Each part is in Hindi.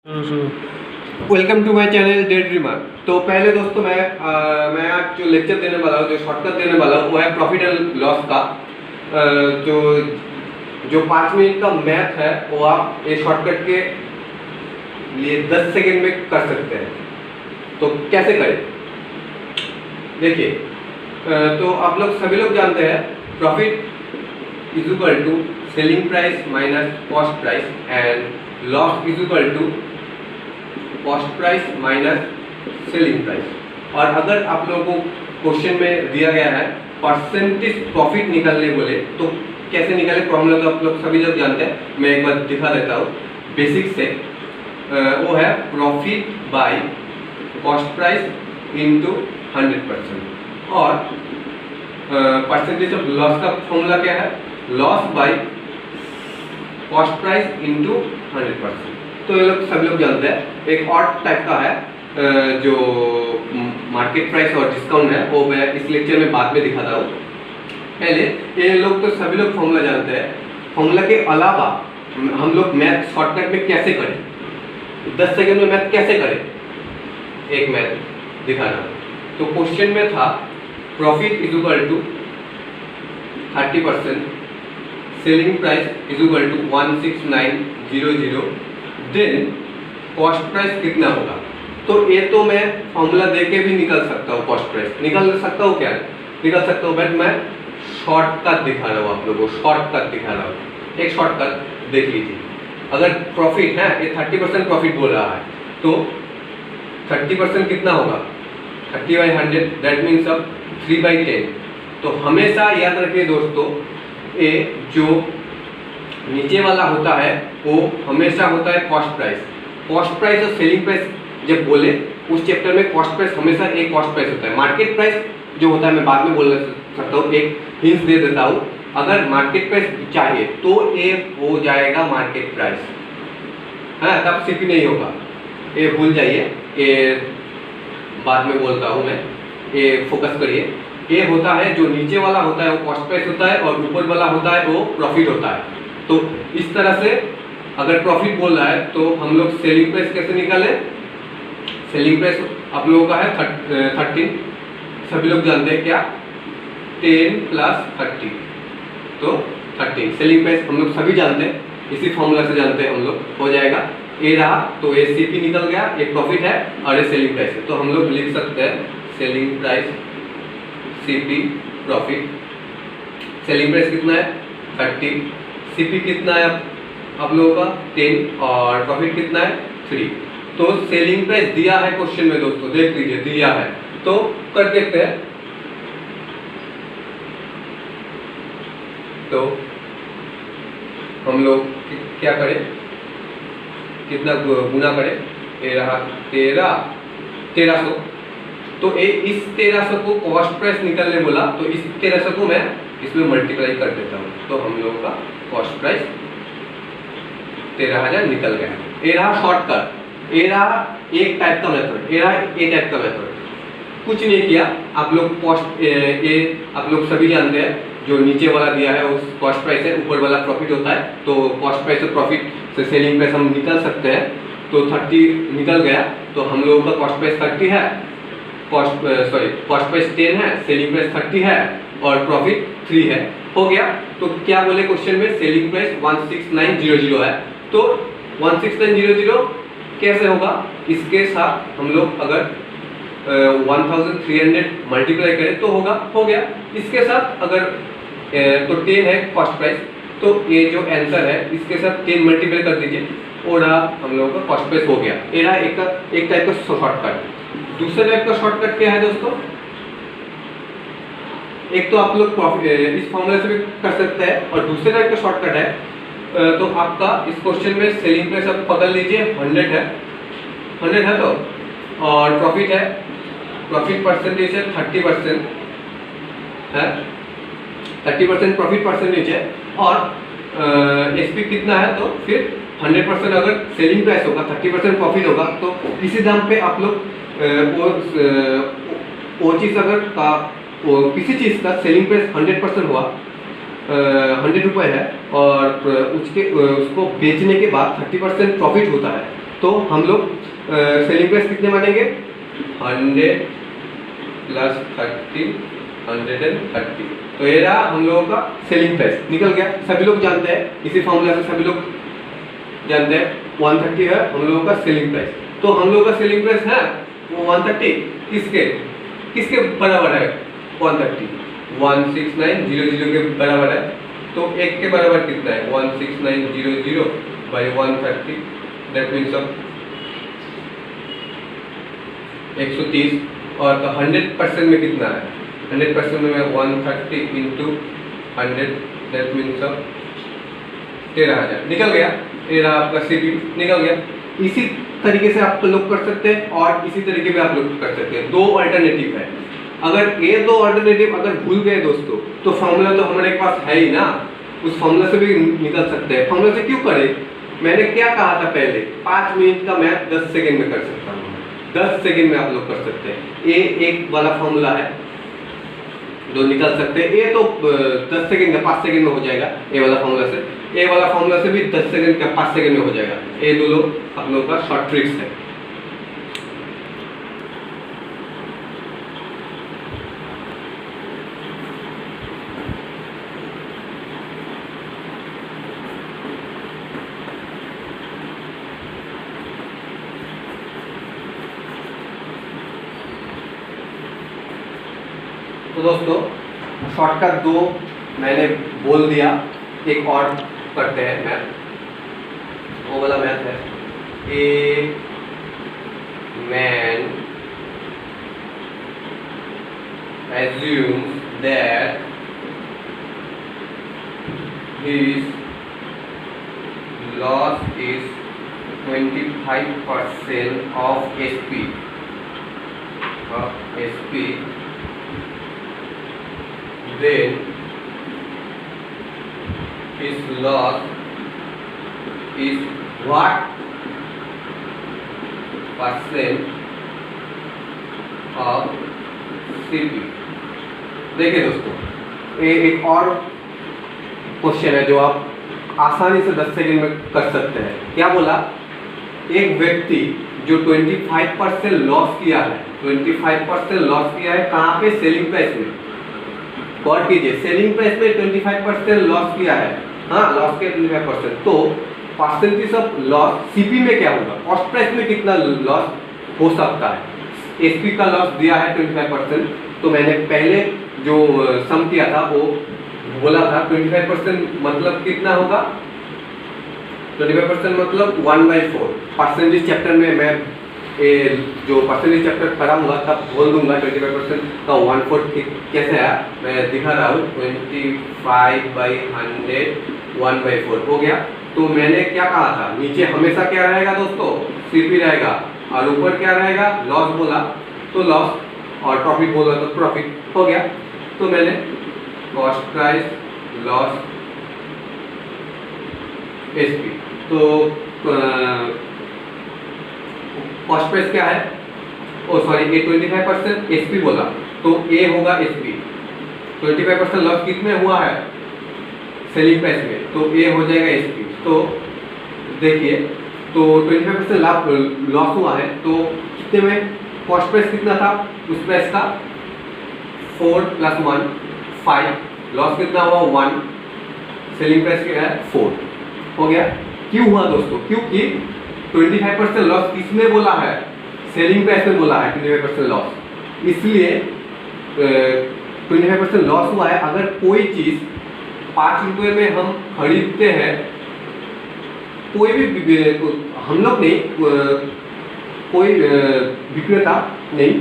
Welcome to my channel day dreamer. तो पहले दोस्तों मैं आज जो लेक्चर देने वाला हूँ, जो शॉर्टकट देने वाला हूँ, वो है प्रॉफिट एंड लॉस का। जो जो 5 मिनट का मैथ है वो आप ये शॉर्टकट के लिए 10 सेकेंड में कर सकते हैं। तो कैसे करें देखिए। तो आप लोग सभी लोग जानते हैं profit is equal to selling price minus cost price and loss is equal to cost price minus selling price. और अगर आप लोगों को क्वेश्चन में दिया गया है परसेंटेज प्रॉफिट निकालने बोले तो कैसे निकाले फॉर्मूला तो आप लोग सभी लोग जानते हैं। मैं एक बार दिखा देता हूँ बेसिक से। वो है profit by cost price into 100%। और परसेंटेज ऑफ लॉस का फॉर्मूला क्या है, loss by cost price into 100%। तो ये लोग सभी लोग जानते हैं। एक और टाइप का है जो मार्केट प्राइस और डिस्काउंट है, वो मैं इस लेक्चर में बाद में दिखाता हूँ। पहले ये लोग तो सभी लोग फॉर्मूला जानते हैं। फॉर्मूला के अलावा हम लोग मैथ शॉर्टकट में कैसे करें, 10 सेकंड में मैथ कैसे करें, एक मैथ दिखाना। तो क्वेश्चन में था profit is equal to 30%, selling price is equal to 16900, then cost price कितना होगा। तो ये तो मैं फॉर्मूला देके भी निकल सकता हूँ, कॉस्ट प्राइस निकल सकता हूँ, क्या निकल सकता हूँ, बट मैं शॉर्टकट दिखा रहा हूँ आप लोगों को, शॉर्टकट दिखा रहा हूँ। एक शॉर्टकट देख लीजिए। अगर प्रॉफिट है, ये 30% प्रॉफिट बोल रहा है, तो 30% कितना होगा, 30/100, दैट मीन्स अब 3/10। तो हमेशा याद रखिए दोस्तों, ये जो नीचे वाला होता है वो हमेशा होता है कॉस्ट प्राइस। कॉस्ट प्राइस और सेलिंग प्राइस जब बोले उस चैप्टर में कॉस्ट प्राइस हमेशा एक कॉस्ट प्राइस होता है। मार्केट प्राइस जो होता है मैं बाद में बोल सकता हूँ, एक हिंट दे देता हूँ। अगर मार्केट प्राइस चाहिए तो ये हो जाएगा मार्केट प्राइस, है तब सीपी नहीं होगा, ये भूल जाइए, ये बाद में बोलता हूँ मैं, ये फोकस करिए। ये होता है जो नीचे वाला होता है वो कॉस्ट प्राइस होता है और ऊपर वाला होता है वो प्रॉफिट होता है। तो इस तरह से अगर प्रॉफिट बोल रहा है तो हम लोग सेलिंग प्राइस कैसे निकालें। सेलिंग प्राइस आप लोगों का है 13, सभी लोग जानते हैं क्या, 10 + 30, तो 13 सेलिंग प्राइस हम लोग सभी जानते हैं, इसी फॉर्मूला से जानते हैं हम लोग। हो जाएगा ये रहा, तो ये सीपी निकल गया, ये प्रॉफिट है और ये सेलिंग प्राइस है। तो हम लोग लिख सकते हैं selling price CP profit. Selling price कितना है 30, सीपी कितना है आप लोगों का 10 और प्रॉफिट कितना है 3। तो सेलिंग प्राइस दिया है क्वेश्चन में दोस्तों, देख लीजिए दिया है, तो कर देखते हैं। तो हम लोग क्या करें, कितना गुना करें, ये रहा 1300। तो इस 1300 को कॉस्ट प्राइस निकलने बोला, तो इस 1300 को मैं इसमें मल्टीप्लाई कर देता हूँ। तो हम लोगों का कॉस्ट प्राइस 13,000 निकल गया। ये रहा शॉर्टकट, ये रहा एक टाइप का मेथड, ये रहा एक टाइप का मेथड। कुछ नहीं किया आप लोग, कॉस्ट ये आप लोग सभी जानते हैं, जो नीचे वाला दिया है वो कॉस्ट प्राइस है, ऊपर वाला प्रॉफिट होता है। तो कॉस्ट प्राइस और प्रॉफिट से सेलिंग प्राइस हम निकल सकते हैं। तो 30 निकल गया, तो हम लोगों का कॉस्ट प्राइस 30 है, कॉस्ट प्राइस 10 है, सेलिंग प्राइस 30 है और प्रॉफिट 3 है। हो गया। तो क्या बोले क्वेश्चन में, सेलिंग प्राइस 16900 है, तो 16900 कैसे होगा, इसके साथ हम लोग अगर 1300 मल्टीप्लाई करें तो होगा, हो गया। इसके साथ अगर तो 10 है कॉस्ट प्राइस, तो ये जो आंसर है इसके साथ 10 मल्टीप्लाई कर दीजिए, और हम लोगों का कॉस्ट प्राइस हो गया। ये रहा एक टाइप का शॉर्टकट। दूसरे टाइप का शॉर्टकट क्या है दोस्तों, एक तो आप लोग इस फॉर्मूले से भी कर सकते हैं, और दूसरे टाइप का शॉर्टकट है। तो आपका इस क्वेश्चन में सेलिंग प्राइस आप पकड़ लीजिए 100 है, 100 है तो, और प्रॉफिट है, प्रॉफिट परसेंटेज है 30% है, 30% प्रॉफिट परसेंटेज है, और एसपी कितना है, तो फिर 100% अगर सेलिंग प्राइस होगा 30% प्रॉफिट होगा, तो इसी दाम पे आप लोग वो चीज़ अगर किसी चीज़ का सेलिंग प्राइस 100% हुआ, 100 रुपये है, और उसको बेचने के बाद 30% प्रॉफिट होता है, तो हम लोग सेलिंग प्राइस कितने मानेंगे 100 प्लस 30 130। तो ये रहा हम लोगों का सेलिंग प्राइस निकल गया। सभी लोग जानते हैं, इसी फॉर्मूला से सभी लोग जानते हैं 130 है हम लोगों का सेलिंग प्राइस। तो हम लोगों का सेलिंग प्राइस है वो 130 किसके बराबर है 130 16900 के बराबर है। तो एक के बराबर कितना है 16900 बाई 130 दैट मीन्स 130। और तो 100% में कितना है 100% में 130 इंटू 100 दैट मीन्स 13,000 निकल गया। ये रहा आपका सीपीयू निकल गया। इसी तरीके से आप लोग कर सकते हैं और इसी तरीके से आप लोग कर सकते हैं। दो अल्टरनेटिव है। अगर ये दो अल्टरनेटिव अगर भूल गए दोस्तों तो फॉर्मूला तो हमारे पास है ही ना, उस फॉर्मूला से भी निकल सकते हैं। फॉर्मूला से क्यों करें, मैंने क्या कहा था पहले 5 मिनट का मैथ 10 सेकेंड में कर सकता हूँ, 10 सेकेंड में आप लोग कर सकते हैं। ये एक वाला फॉर्मूला है जो निकल सकते हैं। ये तो 10 सेकेंड का 5 सेकेंड में हो जाएगा ये वाला फॉर्मूला से। ये वाला फॉर्मूला से भी 10 सेकेंड का 5 सेकेंड में हो जाएगा। ये दो लोग आप लोगों का शॉर्ट ट्रिक्स है। तो दोस्तों शॉर्टकट दो मैंने बोल दिया, एक और करते हैं मैथ। वो वाला मैथ है a man assumes that his loss is 25% of SP then his loss is what percent of CP। देखिए दोस्तों ये एक और क्वेश्चन है जो आप आसानी से 10 सेकंड में कर सकते हैं। क्या बोला, एक व्यक्ति जो 25% लॉस किया है, 25% लॉस किया है कहाँ पे, सेलिंग प्राइस में। गौर कीजिए सेलिंग प्राइस में 25% लॉस किया है, हाँ लॉस के 25%। तो परसेंटेज ऑफ लॉस सीपी में क्या होगा, कॉस्ट प्राइस में कितना लॉस हो सकता है। एसपी का लॉस दिया है 25%, तो मैंने पहले जो सम किया था वो बोला था 25% मतलब कितना होगा, 25% मतलब 1/4। परसेंटेज चैप्टर में मैं जो परसेंटेज चैप्टर कराऊंगा तब बोल दूंगा 25% का 1/4 कैसे है, मैं दिखा रहा हूँ। 25/100 1/4 हो गया। तो मैंने क्या कहा था, नीचे हमेशा क्या रहेगा दोस्तों, सीपी रहेगा, और ऊपर क्या रहेगा, लॉस बोला तो लॉस, और प्रॉफिट बोला तो प्रॉफिट हो गया। तो मैंने कॉस्ट प्राइस लॉस एसपी, तो कॉस्ट प्राइस क्या है, ओ सॉरी ये 25% एसपी बोला तो ए होगा एसपी। 25% लॉस कितने हुआ है, सेलिंग प्राइस में, तो ए हो जाएगा एसपी। तो देखिए तो 25% लाभ लॉस हुआ है तो कितने में, कॉस्ट प्राइस कितना था उस प्राइस का 4 + 1 5, लॉस कितना हुआ 1, सेलिंग प्राइस क्या है 4 हो गया। क्यों हुआ दोस्तों, क्योंकि 25% लॉस किसने बोला है, सेलिंग प्राइस में बोला है 25% लॉस, इसलिए 25% लॉस हुआ है। अगर कोई चीज़ 5 रुपये में हम खरीदते हैं, कोई भी हम लोग नहीं, कोई विक्रेता नहीं,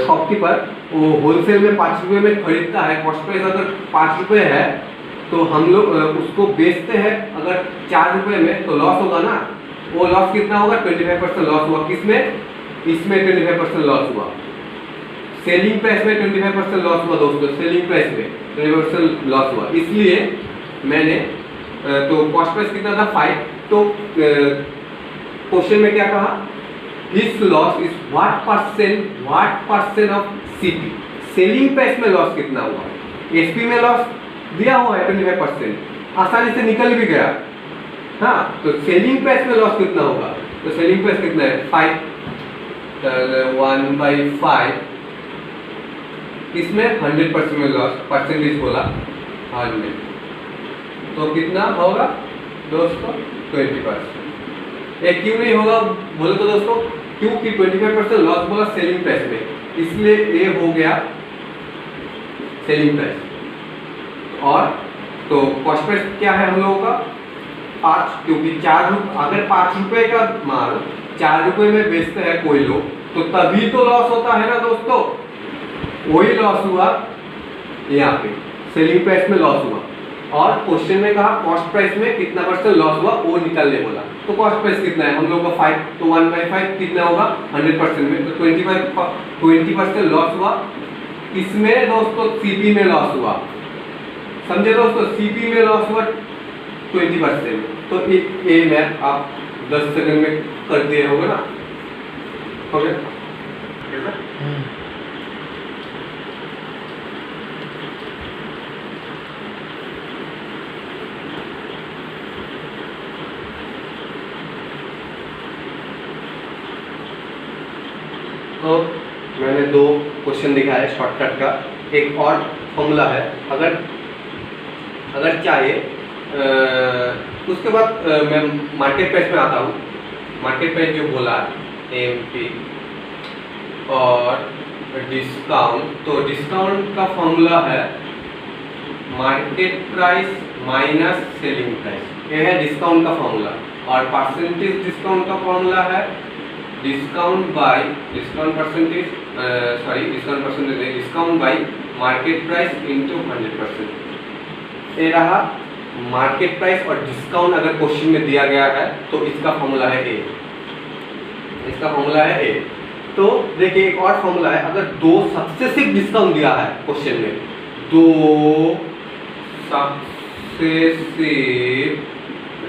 शॉपकीपर वो होलसेल में 5 रुपये में खरीदता है, कॉस्ट प्राइस अगर 5 रुपये है तो हम लोग उसको बेचते हैं अगर 4 रुपये में, तो लॉस होगा ना। वो लॉस कितना होगा, 25% लॉस हुआ। किसमें, इसमें 25% लॉस हुआ, सेलिंग प्राइस में 25% लॉस हुआ दोस्तों, सेलिंग प्राइस में 25% लॉस हुआ। इसलिए मैंने तो कॉस्ट प्राइस कितना था 5, तो क्वेश्चन में क्या कहा, his loss is what percent of CP, selling price में लॉस कितना हुआ, एसपी में लॉस दिया हुआ है 25%, आसानी से निकल भी गया। हाँ तो सेलिंग प्राइस में लॉस कितना होगा, तो सेलिंग प्राइस कितना है 5, 1/5, इसमें 100% में लॉस, परसेंटेज बोला 100, तो कितना होगा दोस्तों 20%। ये क्यों नहीं होगा बोले तो दोस्तों, क्योंकि 25% लॉस बोला सेलिंग प्राइस में, इसलिए ये हो गया सेलिंग प्राइस। और तो कॉस्ट प्राइस क्या है हम लोगों का 5, क्योंकि अगर 5 रुपए का माल 4 रुपए में बेचते हैं कोई लोग, तो तभी तो लॉस होता है ना दोस्तों, वही लॉस हुआ यहाँ पे, सेलिंग प्राइस में लॉस हुआ। और क्वेश्चन में कहा कॉस्ट प्राइस में कितना % लॉस हुआ वो निकालने बोला, तो कॉस्ट प्राइस कितना है हम लोग का 5, तो 1/5 कितना होगा 100% में, तो 20% लॉस हुआ। इसमें दोस्तों सीपी में लॉस हुआ, समझे दोस्तों, सीपी में लॉस हुआ 20%। तो ये मैथ आप 10 सेकंड में कर दिए होगा ना, हो गया। तो मैंने 2 क्वेश्चन दिखाए शॉर्टकट का, एक और फॉर्मूला है, अगर चाहे उसके बाद मैं मार्केट प्राइस में आता हूँ। मार्केट प्राइस जो बोला एमपी और डिस्काउंट, तो डिस्काउंट का फॉर्मूला है market price minus selling price, ये है डिस्काउंट का फॉर्मूला। और परसेंटेज डिस्काउंट का फॉर्मूला है discount bye discount percentage market price into 100%। ये रहा मार्केट प्राइस और डिस्काउंट अगर क्वेश्चन में दिया गया है तो इसका फॉर्मूला है ए, इसका फॉर्मूला है ए। तो देखिए एक और फॉर्मूला है, अगर 2 सक्सेसिव डिस्काउंट दिया है क्वेश्चन में, 2 सक्सेसिव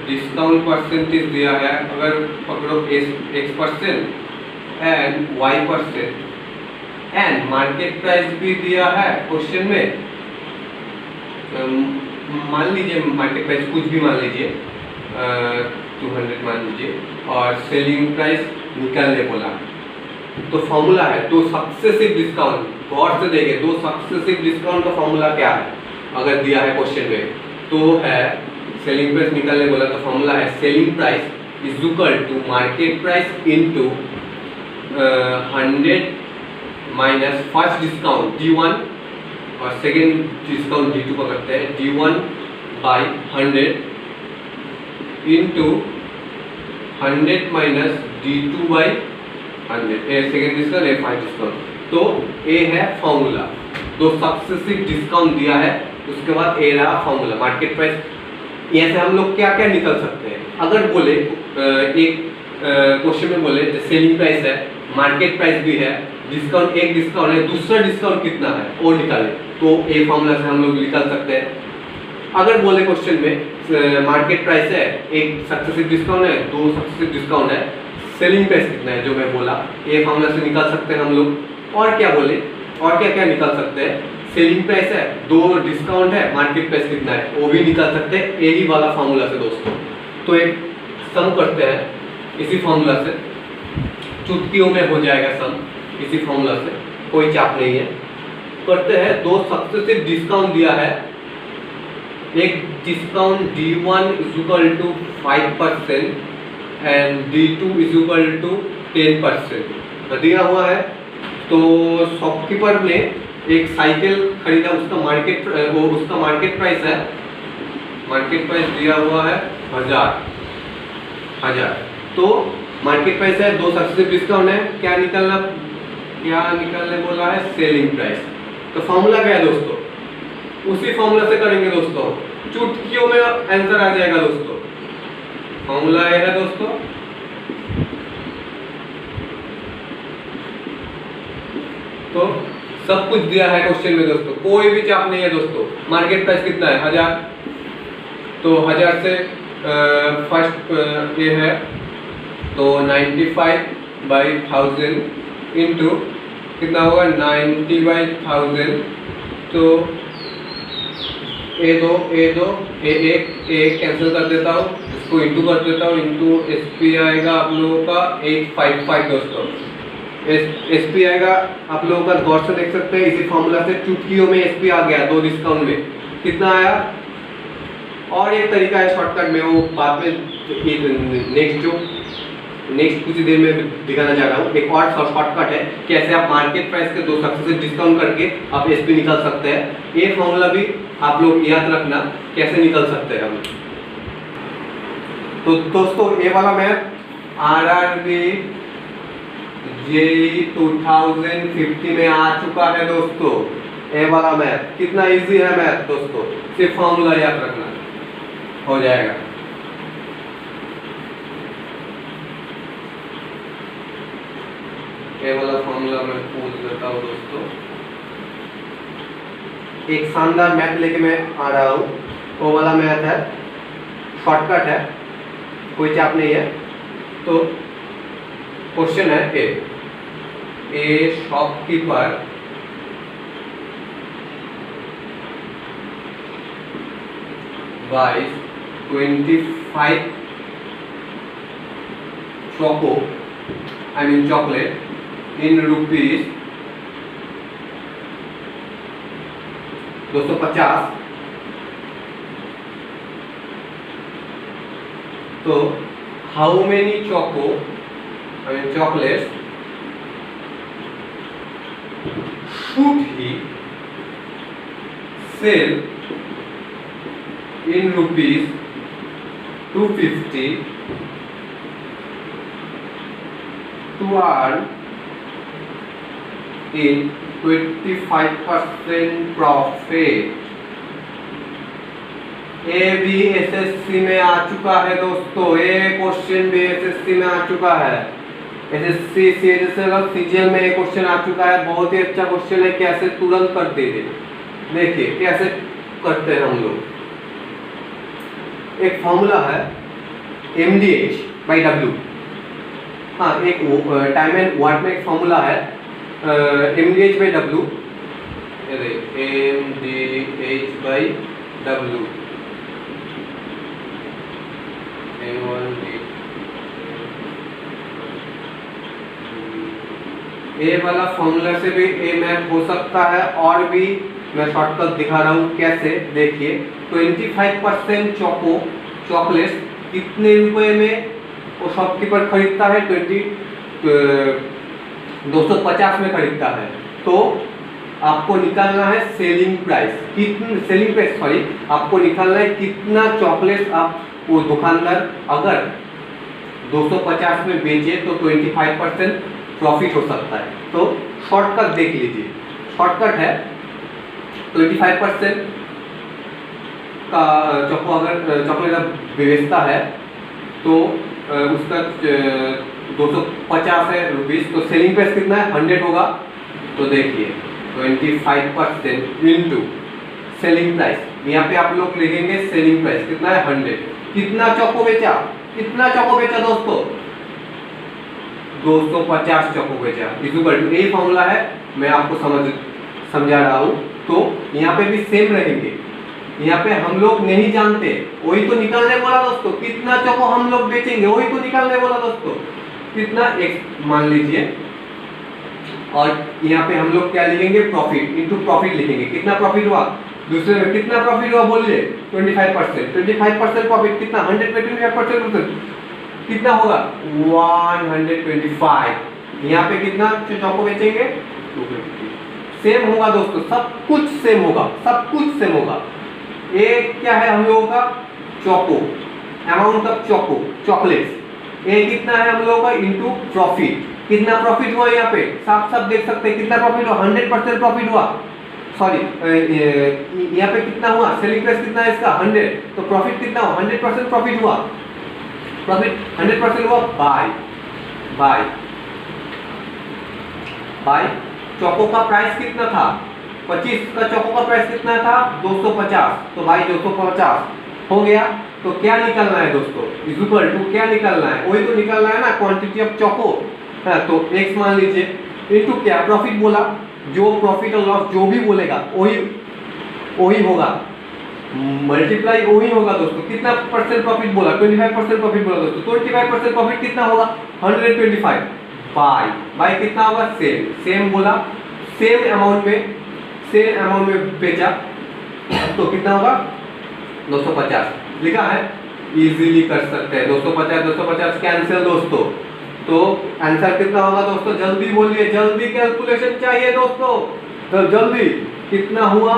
डिस्काउंट परसेंटेज दिया है, अगर पकड़ो X% and Y% and market price भी दिया है क्वेश्चन में, मान लीजिए मार्केट प्राइस कुछ भी मान लीजिए 200 मान लीजिए, और सेलिंग प्राइस निकालने बोला, तो फॉर्मूला है 2 सक्सेसिव डिस्काउंट। गौर से देखिए 2 सक्सेसिव डिस्काउंट का फॉर्मूला क्या है अगर दिया है क्वेश्चन में, तो है सेलिंग प्राइस निकालने बोला, तो फॉर्मूला है selling price is equal to market price into 100 minus first discount D1 और सेकेंड डिस्काउंट D2 पकड़ते हैं, D1 by 100 into 100 minus D2 by 100, second discount है फर्स्ट डिस्काउंट। तो ये है फॉर्मूला, 2 सक्सेसिव डिस्काउंट दिया है, उसके बाद ये रहा फॉर्मूला मार्केट प्राइस। यहाँ से हम लोग क्या क्या निकल सकते हैं, अगर बोले एक क्वेश्चन में बोले सेलिंग प्राइस है, मार्केट प्राइस भी है, डिस्काउंट एक डिस्काउंट है, दूसरा डिस्काउंट कितना है वो निकाले, तो ये फॉर्मूला से हम लोग निकाल सकते हैं। अगर बोले क्वेश्चन में मार्केट प्राइस है, एक सक्सेसिव डिस्काउंट है, 2 सक्सेसिव डिस्काउंट है, सेलिंग प्राइस कितना है जो मैं बोला, ये फॉर्मूला से निकाल सकते हैं हम लोग। और क्या बोले, और क्या क्या निकाल सकते हैं, सेलिंग प्राइस है, 2 डिस्काउंट है, मार्केट प्राइस कितना है वो भी निकाल सकते हैं यही वाला फॉर्मूला से दोस्तों। तो एक सम करते हैं इसी फॉर्मूला से, चुटकियों में हो जाएगा सम इसी फॉर्मूला से, कोई चाप नहीं है। करते हैं 2 सक्सेसिव डिस्काउंट दिया है, एक discount D1 is equal to 5% and D2 is equal to 10% दिया हुआ है। तो शॉपकीपर ने एक साइकिल खरीदा, उसका मार्केट प्राइस है, मार्केट प्राइस दिया हुआ है 1000। तो मार्केट प्राइस है, 2 सक्सेसिव डिस्काउंट है, क्या निकालने बोला है सेलिंग प्राइस। तो फॉर्मूला क्या है दोस्तों, उसी फॉर्मूला से करेंगे दोस्तों, चुटकियों में आंसर आ जाएगा दोस्तों। फॉर्मूला है दोस्तों तो सब कुछ दिया है क्वेश्चन में दोस्तों, कोई भी चाप नहीं है दोस्तों। मार्केट प्राइस कितना है 1000, तो 1000 से फर्स्ट ये है तो 95/1000 इंटू कितना होगा 90/1000, तो ए एक कैंसिल कर देता हूँ, इसको इंटू कर देता हूँ, इंटू एस पी आएगा आप लोगों का 855 दोस्तों। एस पी आएगा आप लोगों का, गौर से देख सकते हैं इसी फॉर्मूला से चुटकियों में एस पी आ गया 2 डिस्काउंट में कितना आया। और एक तरीका है शॉर्टकट में, वो बाद में नेक्स्ट कुछ देर में दिखाना चाह रहा हूँ। एक और शॉर्टकट है कैसे आप मार्केट प्राइस के 2 सक्सेसिव डिस्काउंट करके आप एसपी निकाल सकते हैं। ये फॉर्मूला भी आप लोग याद रखना कैसे निकल सकते हैं हम। तो दोस्तों ये वाला मैथ आरआरबी जेईई 2050 में आ चुका है दोस्तों। ये वाला मैथ कितना इजी है मैथ दोस्तों, सिर्फ फॉर्मूला याद रखना हो जाएगा। ये वाला फॉर्मूला मैं पूछ देता हूँ दोस्तों। एक शानदार मैथ लेके मैं आ रहा हूँ, वो वाला मैथ है, शॉर्टकट है, कोई चाप नहीं है। तो क्वेश्चन है ए shopkeeper buys 25 chocolate in rupees 250। तो how many chocolates should he sell in rupees 250 to earn in 25% profit। ये भी एसएससी में आ चुका है दोस्तों, ये क्वेश्चन भी एसएससी में आ चुका है। एसएससी सीजीएल में ये क्वेश्चन आ चुका है, बहुत ही अच्छा क्वेश्चन है। कैसे तुरंत कर दे, देखिए कैसे करते हैं हम लोग। एक फॉर्मूला है MDH/W। हाँ, एक टाइम एंड वाट में एक फॉर्मूला है MDH/W। MDH/W ए वाला फॉर्मूला से भी ए मैथ हो सकता है। और भी मैं शॉर्टकट दिखा रहा हूँ कैसे, देखिए 25% चॉकलेट्स कितने रुपए में वो शॉपकीपर खरीदता है? 250 में खरीदता है। तो आपको निकालना है सेलिंग प्राइस, आपको निकालना है कितना चॉकलेट्स आप वो दुकानदार अगर 250 में बेचे तो 25% प्रॉफिट हो सकता है। तो शॉर्टकट देख लीजिए, शॉर्टकट है 25% का चॉकलेट बेचता है तो उसका 250 है रुपीस, तो सेलिंग प्राइस कितना है? 100 होगा। तो देखिए 25% इंटू सेलिंग प्राइस, यहाँ पे आप लोग लिखेंगे सेलिंग प्राइस कितना है? 100। कितना चॉको बेचा? दोस्तों 250 चॉको बेचा। इक्वल टू यही फॉर्मूला है, मैं आपको समझा रहा हूँ। तो यहाँ पे भी सेम रहेंगे, यहाँ पे हम लोग नहीं जानते, वही तो निकालने बोला दोस्तों। कितना चॉको हम लोग बेचेंगे वही तो निकालने बोला दोस्तों। कितना x मान लीजिए, और यहाँ पे हम लोग क्या लिखेंगे? प्रॉफिट इंटू प्रॉफिट लिखेंगे। कितना प्रॉफिट हुआ? दूसरे में कितना प्रॉफिट हुआ बोलिए? 25%। 25% प्रॉफिट कितना? 100 में 25% कितना होगा? 125। यहाँ पे कितना चॉको बेचेंगे? 250। सेम होगा दोस्तों, सब कुछ सेम होगा। ये क्या है हम लोगों का? Choco, amount of chocolates. ये कितना है हम लोगों का? Into profit. कितना प्रॉफिट हुआ? यहाँ पे साफ देख सकते हैं कितना प्रॉफिट हुआ? 100% प्रॉफिट हुआ। सॉरी, यहाँ पे कितना हुआ? सेलिंग प्राइस कितना है इसका? 100। तो प्रॉफिट कितना हुआ? 100% प्रॉफिट हुआ। प्रॉफिट 100% हुआ बाय चॉको का प्राइस कितना था? 25 का चॉको का प्राइस कितना था? 250। तो भाई 250 हो गया। तो क्या निकलना है दोस्तों? इक्वल टू क्या निकलना है? वही तो निकलना है ना, क्वांटिटी ऑफ चॉको। हाँ, तो x मान लीजिए इनटू क्या? प्रॉफिट बोला, जो प्रॉफिट और लॉस जो भी बोलेगा वही होगा। मल्टीप्लाई वही होगा दोस्तों, कितना परसेंट प्रॉफिट बोला, 25% प्रॉफिट बोला दोस्तों, 25% प्रॉफिट कितना होगा 125 बाय कितना होगा सेम बोला, सेम अमाउंट में बेचा तो कितना होगा 250 लिखा है, इजीली कर सकते हैं 250 कैंसिल दोस्तों। तो आंसर कितना होगा दोस्तों, जल्दी बोलिए, जल्दी कैलकुलेशन चाहिए दोस्तों, तो जल्दी कितना हुआ।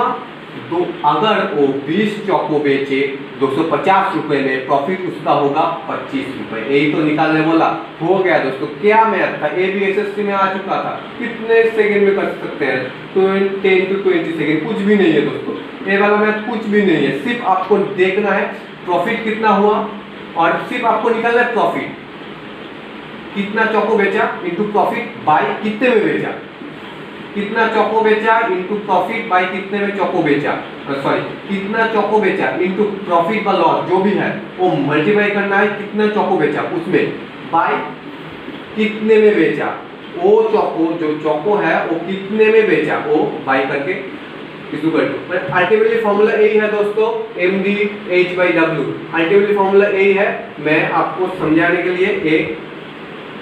तो अगर वो 20 चौको बेचे 250 रुपए में, प्रॉफिट उसका होगा 25 रुपए, यही तो निकालने बोला, हो गया दोस्तों। क्या मैथ था, ये भी एसएससी में आ चुका था, कितने सेकंड में कर सकते हैं, 10 to 20 सेकंड, कुछ भी नहीं है दोस्तों, ये वाला मैथ कुछ भी नहीं है, सिर्फ आपको देखना है प्रॉफिट कितना हुआ और सिर्फ आपको निकालना है प्रॉफिट कितना चौको बेचा इंटू प्रॉफिट बाय कितने में बेचा, कितना चौको बेचा इंटू प्रॉफिट बाय कितने में चौको बेचा, सॉरी कितना चौको बेचा इंटू प्रॉफिट বা लॉस जो भी है वो मल्टीप्लाई करना है, कितना चौको बेचा उसमें बाय कितने में बेचा, वो चौको जो चौको है वो कितने में बेचा वो बाय करके इक्वल टू, अल्टीमेटली फॉर्मूला यही है दोस्तों, mdh/w, अल्टीमेटली फॉर्मूला यही है, मैं आपको समझाने के लिए ए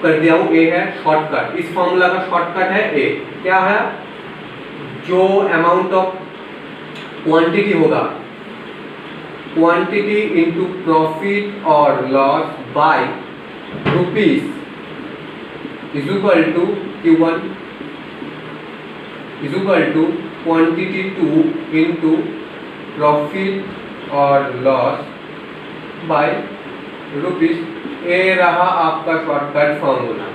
कर दिया हूं, ए है शॉर्टकट, इस फॉर्मूला का शॉर्टकट है ए, क्या है, जो अमाउंट ऑफ क्वांटिटी होगा, क्वांटिटी इनटू प्रॉफिट और loss by rupees is equal to Q1 is equal to quantity 2 into profit और लॉस बाय रुपीस, ये रहा आपका शॉर्टकट फॉर्मूला।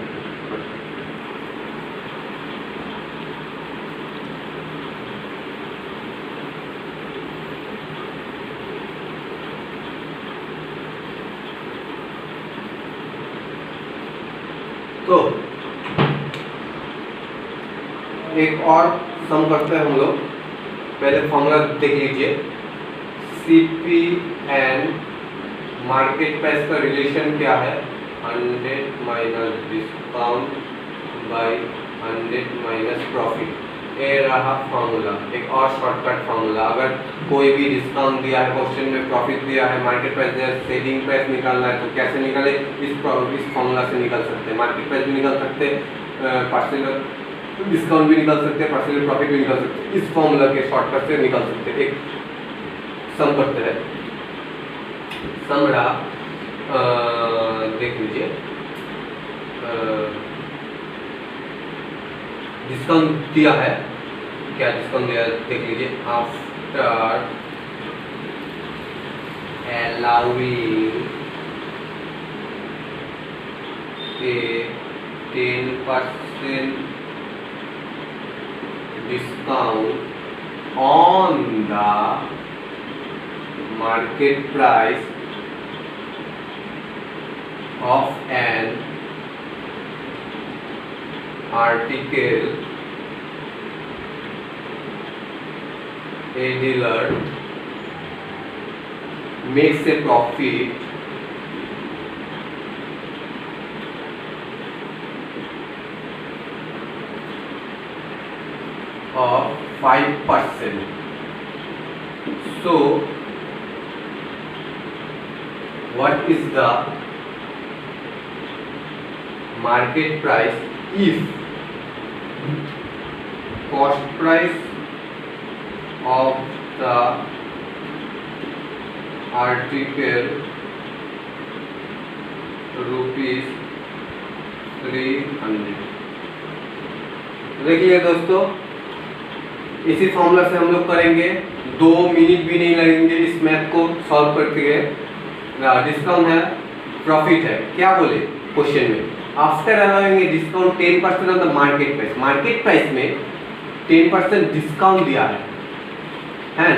तो एक और सम करते हैं हम लोग, पहले फॉर्मूला देख लीजिए, सीपी एंड मार्केट प्राइस का रिलेशन क्या है, 100 minus discount bye 100 minus profit, ये रहा फॉर्मूला, एक और शॉर्टकट फॉर्मूला। अगर कोई भी डिस्काउंट दिया है, क्वेश्चन में प्रॉफिट दिया है, मार्केट प्राइस दिया है, सेलिंग प्राइस निकालना है, तो कैसे निकाले, इस फॉर्मूला से निकल सकते हैं, मार्केट प्राइस भी निकल सकते हैं, पार्शियल डिस्काउंट भी निकल सकते हैं, पार्शियल प्रॉफिट भी निकल सकते हैं, इस फॉर्मूला के शॉर्टकट से निकल सकते हैं। एक सम करते हैं, सम रहा, देख लीजिए, डिस्काउंट दिया है, क्या डिस्काउंट दिया है देख लीजिए, after allowing a 10% discount on the market price of an article, a dealer makes a profit of 5%. So what is the market price if cost price of the article rupees 300। देखिए दोस्तों, इसी फॉर्मूला से हम लोग करेंगे, 2 मिनट भी नहीं लगेंगे इस मैथ को सॉल्व करके। डिस्काउंट है, प्रॉफिट है, क्या बोले क्वेश्चन में, after allowing discount 10% on the market price, market price में 10% डिस्काउंट दिया है,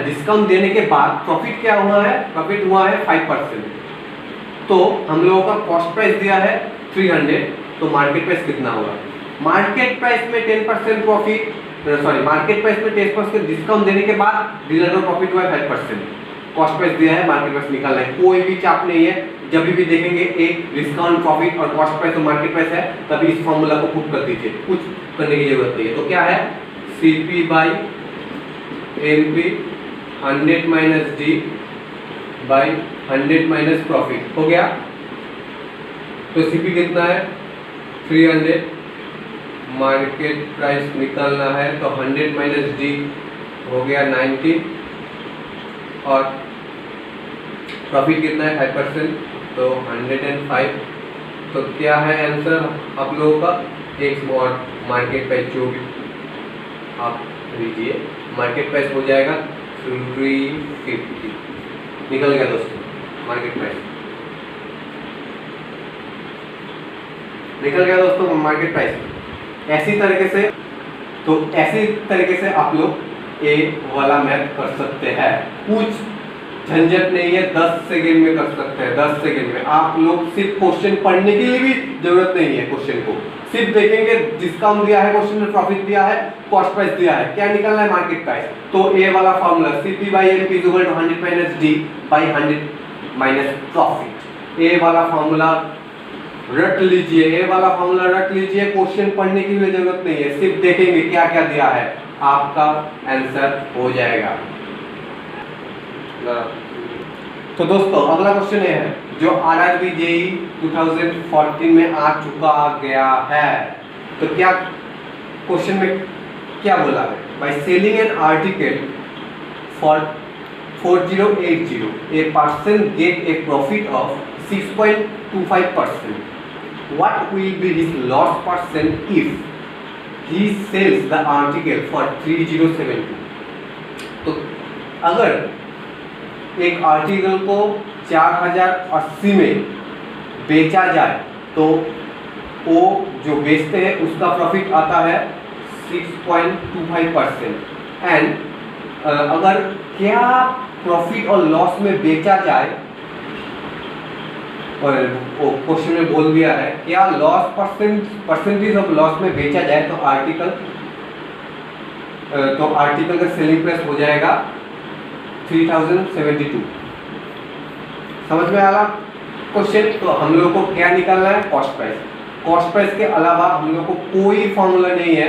डिस्काउंट देने के बाद प्रॉफिट क्या हुआ है, प्रॉफिट हुआ है 5%। तो हम लोगों का कॉस्ट प्राइस दिया है 300, तो मार्केट प्राइस कितना होगा, मार्केट प्राइस में 10% प्रॉफिट, सॉरी मार्केट प्राइस में 10% डिस्काउंट देने के बाद डीलर का प्रॉफिट हुआ है 5%, कॉस्ट प्राइस दिया है, मार्केट प्राइस निकालना है, कोई भी चाप नहीं है, जब भी देखेंगे एक डिस्काउंट प्रॉफिट और कॉस्ट प्राइस और मार्केट प्राइस है, तभी इस फॉर्मूला को पुट कर दीजिए, कुछ करने की जरूरत नहीं है। तो क्या है, CP by MP 100 minus D by 100 minus profit हो गया। तो सीपी कितना है 300, मार्केट प्राइस निकालना है तो 100 माइनस डी हो गया 90 और प्रॉफिट कितना है 5% तो 105। तो क्या है आंसर आप लोगों का, एक और मार्केट प्राइस जो भी आप लीजिए, मार्केट प्राइस हो जाएगा 350। निकल गया दोस्तों मार्केट प्राइस, निकल गया दोस्तों मार्केट प्राइस। ऐसी तरीके से आप लोग ए वाला मैथ कर सकते हैं, कुछ झंझट नहीं है, 10 सेकेंड में कर सकते हैं। 10 सेकेंड में आप लोग सिर्फ क्वेश्चन पढ़ने के लिए भी जरूरत नहीं है, क्वेश्चन को सिर्फ देखेंगे, डिस्काउंट दिया है, क्वेश्चन में प्रॉफिट दिया है, कॉस्ट प्राइस दिया है, क्या निकलना है मार्केट प्राइस। तो ए वाला formula CP by MP is equal to 100 minus D by 100 minus profit. A वाला फॉर्मूला रट लीजिए, ए वाला फॉर्मूला रट लीजिए, क्वेश्चन पढ़ने की भी जरूरत नहीं है, सिर्फ देखेंगे क्या क्या दिया है, आपका आंसर हो जाएगा। तो दोस्तों अगला क्वेश्चन ये है जो RRB JEE 2014 में आ चुका गया है। तो क्या क्वेश्चन में क्या बोला है, by selling an article for 4080 a person get a profit of 6.25%. What will be his loss percent if he sells the article for 3072? तो अगर एक आर्टिकल को 4080 में बेचा जाए तो वो जो बेचते हैं उसका प्रॉफिट आता है 6.25%। एंड अगर क्या प्रॉफिट और लॉस में बेचा जाए, और वो क्वेश्चन में बोल दिया है क्या लॉस परसेंटेज ऑफ लॉस में बेचा जाए तो आर्टिकल का सेलिंग प्राइस हो जाएगा 3072। समझ में आया क्वेश्चन। तो हम लोग को क्या निकालना है, कॉस्ट प्राइस। कॉस्ट प्राइस के अलावा हम लोग को कोई फॉर्मूला नहीं है,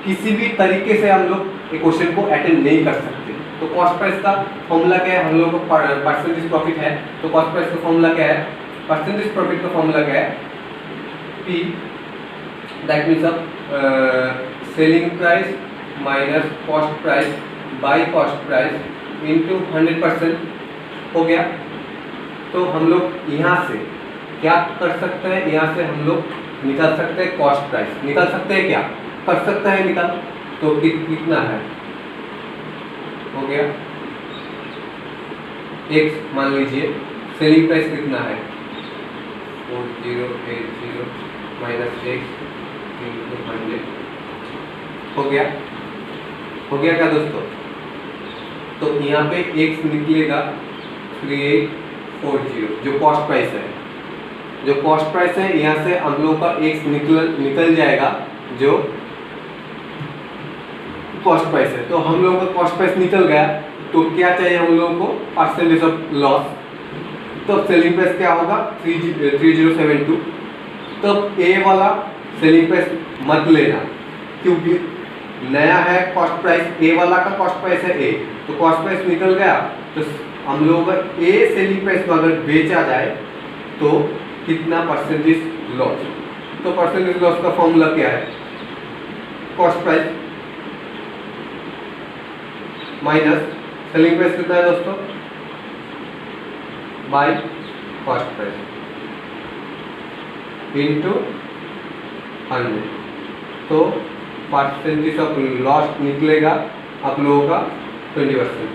किसी भी तरीके से हम लोग ये क्वेश्चन को अटेंड नहीं कर सकते। तो कॉस्ट प्राइस का फॉर्मूला क्या है, हम लोग को परसेंटेज प्रॉफिट है, तो कॉस्ट प्राइस का फॉर्मूला क्या है, परसेंटेज प्रॉफिट का फॉर्मूला क्या है, P that means of selling price minus cost price by cost price into 100% हो गया। तो हम लोग यहाँ से क्या कर सकते हैं, यहाँ से हम लोग निकाल सकते हैं कॉस्ट प्राइस, निकाल सकते हैं, क्या कर सकते हैं निकाल। तो कितना है, हो गया x मान लीजिए, सेलिंग प्राइस कितना है 4080 माइनस x इंटू 100 हो गया क्या दोस्तों। तो यहाँ पे x निकलेगा 3840 जो कॉस्ट प्राइस है, जो कॉस्ट प्राइस है यहाँ से हम लोग का x निकल जाएगा जो कॉस्ट प्राइस है। तो हम लोगों का कॉस्ट प्राइस निकल गया, तो क्या चाहिए हम लोगों को, परसेंटेज ऑफ लॉस। तो सेलिंग प्राइस क्या होगा 3072। तो ए वाला सेलिंग प्राइस मत लेना क्योंकि नया है कॉस्ट प्राइस, ए वाला का कॉस्ट प्राइस है ए, तो कॉस्ट प्राइस निकल गया। तो हम लोगों का ए सेलिंग प्राइस में अगर बेचा जाए तो कितना परसेंटेज लॉस। तो परसेंटेज लॉस का फॉर्मूला क्या है, cost price minus selling price कितना है दोस्तों बाय कॉस्ट प्राइस इंटू 100। तो परसेंटेज ऑफ लॉस निकलेगा आप लोगों का 20%।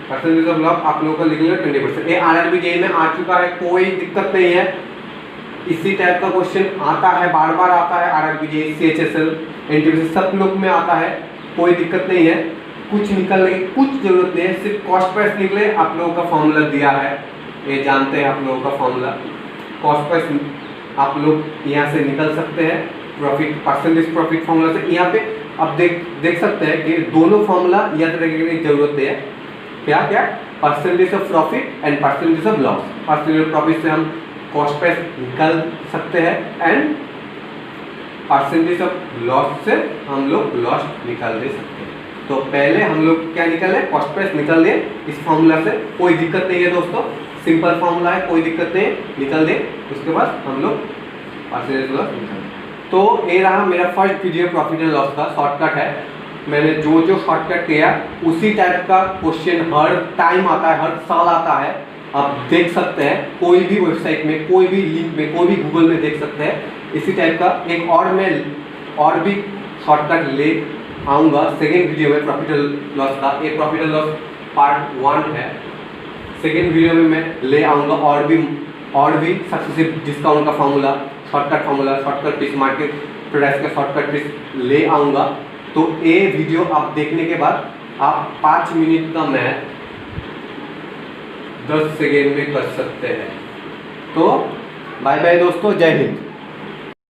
परसेंटेज ऑफ लॉस आप लोगों का निकलेगा 20%। ये RRB JEE में आ चुका है, कोई दिक्कत नहीं है। इसी टाइप का क्वेश्चन आता है, बार बार आता है, RRB JEE CHSL NTPC सब लोग में आता है, कोई दिक्कत नहीं है। कुछ निकलने की कुछ जरूरत नहीं है, सिर्फ कॉस्ट प्राइस निकले। आप लोगों का फॉर्मूला दिया है, ये जानते हैं आप लोगों का फॉर्मूला, कॉस्ट प्राइस आप लोग यहाँ से निकल सकते हैं प्रॉफिट, परसेंटेज प्रॉफिट फॉर्मूला से। यहाँ पे आप देख सकते हैं कि दोनों फॉर्मूला याद रखने की जरूरत है। क्या क्या, percentage of profit and percentage of loss. Percentage of profit से हम कॉस्ट प्राइस निकाल सकते हैं एंड परसेंटेज ऑफ लॉस से हम लोग लॉस निकाल दे सकते हैं। तो पहले हम लोग क्या निकाल लें, कॉस्ट प्राइस निकाल दें इस फॉर्मूला से, कोई दिक्कत नहीं है दोस्तों, सिंपल फॉर्मूला है, कोई दिक्कत नहीं, निकाल दें। उसके बाद हम लोग परसेंटेज लॉस निकाल दें। तो ये रहा मेरा first video profit and loss का, शॉर्टकट है। मैंने जो जो शॉर्टकट किया उसी टाइप का क्वेश्चन हर टाइम आता है, हर साल आता है, आप देख सकते हैं कोई भी वेबसाइट में, कोई भी लिंक में, कोई भी गूगल में देख सकते हैं इसी टाइप का। एक और मैं और भी शॉर्टकट ले आऊँगा सेकेंड वीडियो में प्रॉफिट एंड लॉस का। एक प्रॉफिट एंड लॉस पार्ट 1 है, सेकेंड वीडियो में मैं ले आऊँगा और भी सक्सेसिव डिस्काउंट का formula, shortcut formula, shortcut tricks, market price का शॉर्टकट ट्रिक्स ले आऊँगा। तो ये वीडियो आप देखने के बाद आप 5 मिनट का मैथ 10 सेकेंड में कर सकते हैं। तो बाय बाय दोस्तों, जय हिंद।